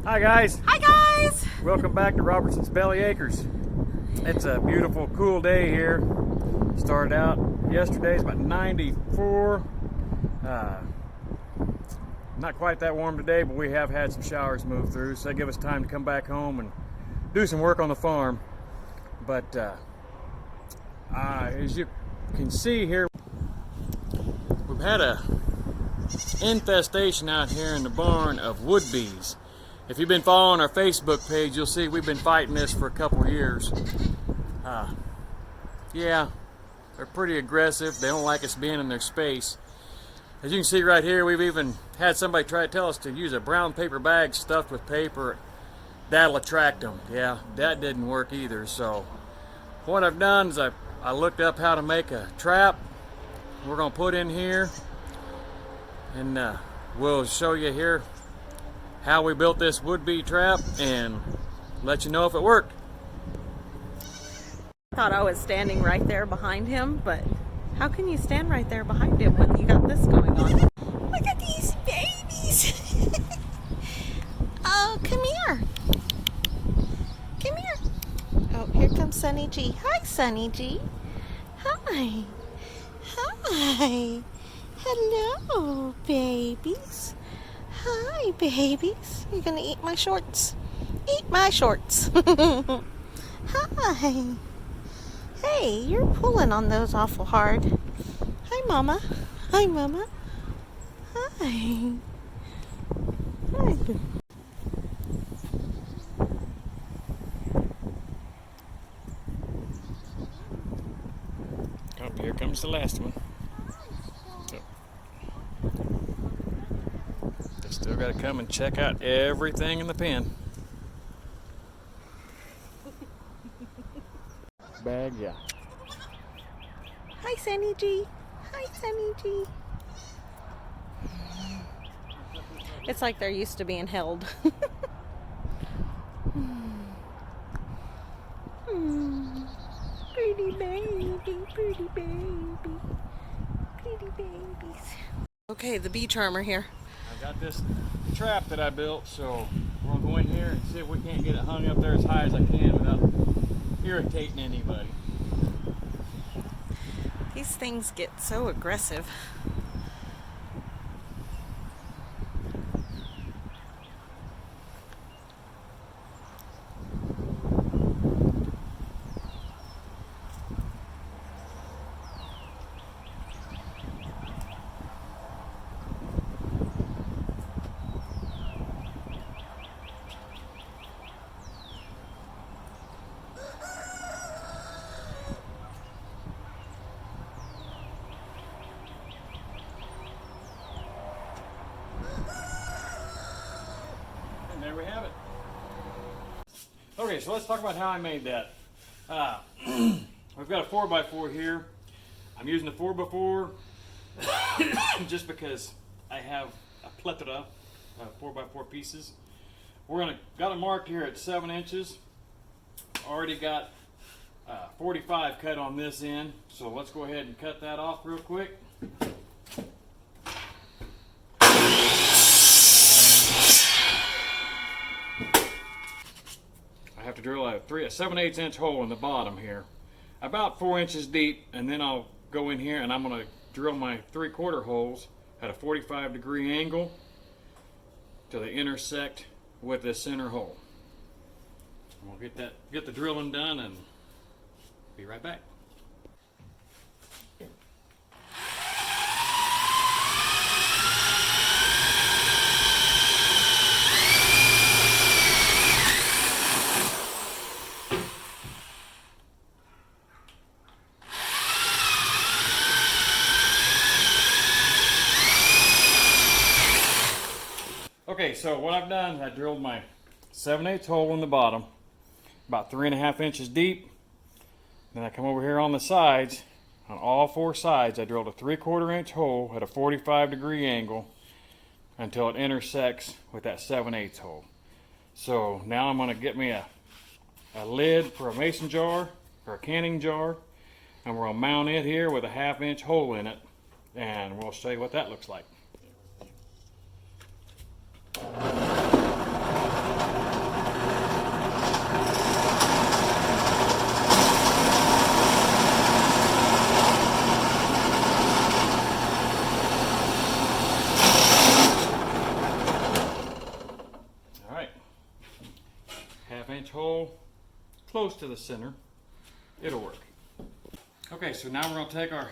Hi guys. Hi guys. Welcome back to Robertson's Belly Acres. It's a beautiful, cool day here. Started out yesterday, it's about 94. Not quite that warm today, but we have had some showers move through, so that give us time to come back home and do some work on the farm. But as you can see here, we've had a infestation out here in the barn of wood bees. If you've been following our Facebook page, you'll see we've been fighting this for a couple of years. Yeah, they're pretty aggressive. They don't like us being in their space. As you can see right here, we've even had somebody try to tell us to use a brown paper bag stuffed with paper. That'll attract them. Yeah, that didn't work either. So what I've done is I looked up how to make a trap. We're going to put in here, and we'll show you here how we built this wood bee trap and let you know if it worked. I thought I was standing right there behind him, but how can you stand right there behind him when you got this going on? Look at these babies. Oh, come here. Come here. Oh, here comes Sunny G. Hi, Sunny G. Hi. Hi. Hello, babies. Hi, babies. You're gonna eat my shorts. Eat my shorts. Hi. Hey, you're pulling on those awful hard. Hi, Mama. Hi, Mama. Hi. Hi. Oh, here comes the last one. They still got to come and check out everything in the pen. Bag, yeah. Hi, Sunny G. Hi, Sunny G. It's like they're used to being held. Pretty baby, pretty baby, pretty babies. Okay, the bee charmer here. I got this trap that I built, so we're gonna go in here and see if we can't get it hung up there as high as I can without irritating anybody. These things get so aggressive. And there we have it. Okay, so let's talk about how I made that. We've got a 4x4 here. I'm using a 4x4 just because I have a plethora of 4x4 pieces. Got it marked here at 7 inches. Already got 45 cut on this end, so let's go ahead and cut that off real quick. I have to drill a 7/8 inch hole in the bottom here, about 4 inches deep, and then I'll go in here and I'm going to drill my 3/4 holes at a 45-degree angle till they intersect with this center hole. And we'll get the drilling done and be right back. Okay, so what I've done, I drilled my 7/8 hole in the bottom, about 3.5 inches deep. Then I come over here on the sides, on all 4 sides, I drilled a 3/4 inch hole at a 45-degree angle until it intersects with that 7/8 hole. So now I'm going to get me a lid for a mason jar or a canning jar, and we're going to mount it here with a 1/2 inch hole in it, and we'll show you what that looks like. All right, 1/2 inch hole, close to the center. It'll work. Okay, so now we're gonna take our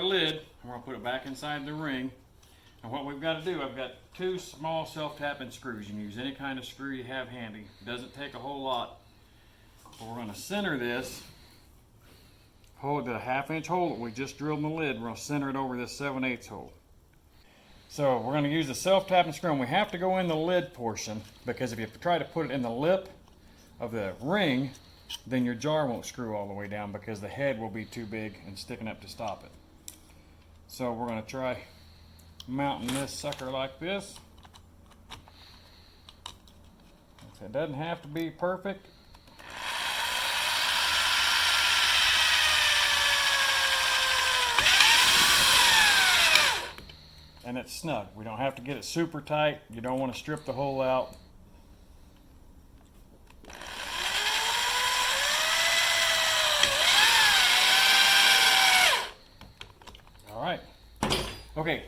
lid and we're gonna put it back inside the ring. And what we've got to do, I've got 2 small self-tapping screws. You can use any kind of screw you have handy. It doesn't take a whole lot. But we're gonna center this, hold the 1/2 inch hole that we just drilled in the lid. We're gonna center it over this 7/8 hole. So we're going to use the self-tapping screw, and we have to go in the lid portion, because if you try to put it in the lip of the ring, then your jar won't screw all the way down because the head will be too big and sticking up to stop it. So we're going to try mounting this sucker like this. It doesn't have to be perfect. And it's snug. We don't have to get it super tight. You don't want to strip the hole out. All right. Okay.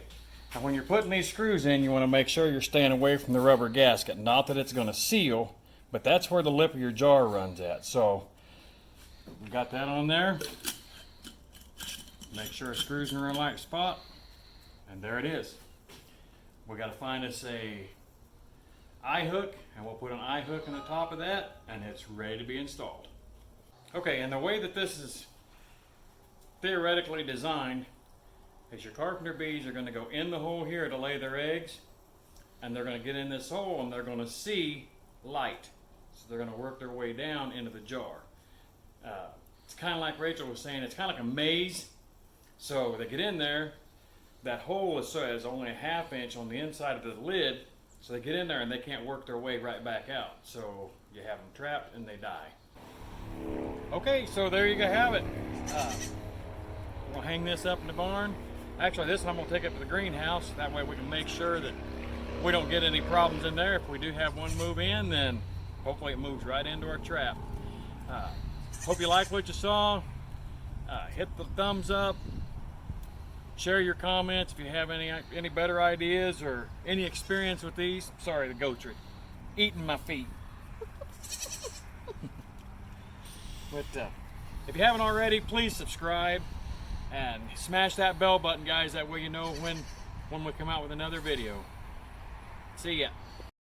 Now when you're putting these screws in, you want to make sure you're staying away from the rubber gasket. Not that it's going to seal, but that's where the lip of your jar runs at. So we got that on there. Make sure it screws in the right spot. And there it is. We got to find us a eye hook, and we'll put an eye hook on the top of that, and it's ready to be installed. Okay, and the way that this is theoretically designed is your carpenter bees are going to go in the hole here to lay their eggs, and they're going to get in this hole and they're going to see light. So they're going to work their way down into the jar. It's kind of like Rachel was saying, it's kind of like a maze. So they get in there. That hole is only a 1/2 inch on the inside of the lid, so they get in there and they can't work their way right back out. So you have them trapped and they die. Okay, so there you go, have it. We'll hang this up in the barn. Actually, this I'm gonna take it to the greenhouse. That way we can make sure that we don't get any problems in there. If we do have one move in, then hopefully it moves right into our trap. Hope you like what you saw. Hit the thumbs up. Share your comments if you have any better ideas or any experience with these. Sorry, the goats are eating my feet. But if you haven't already, please subscribe and smash that bell button, guys. That way you know when we come out with another video. See ya.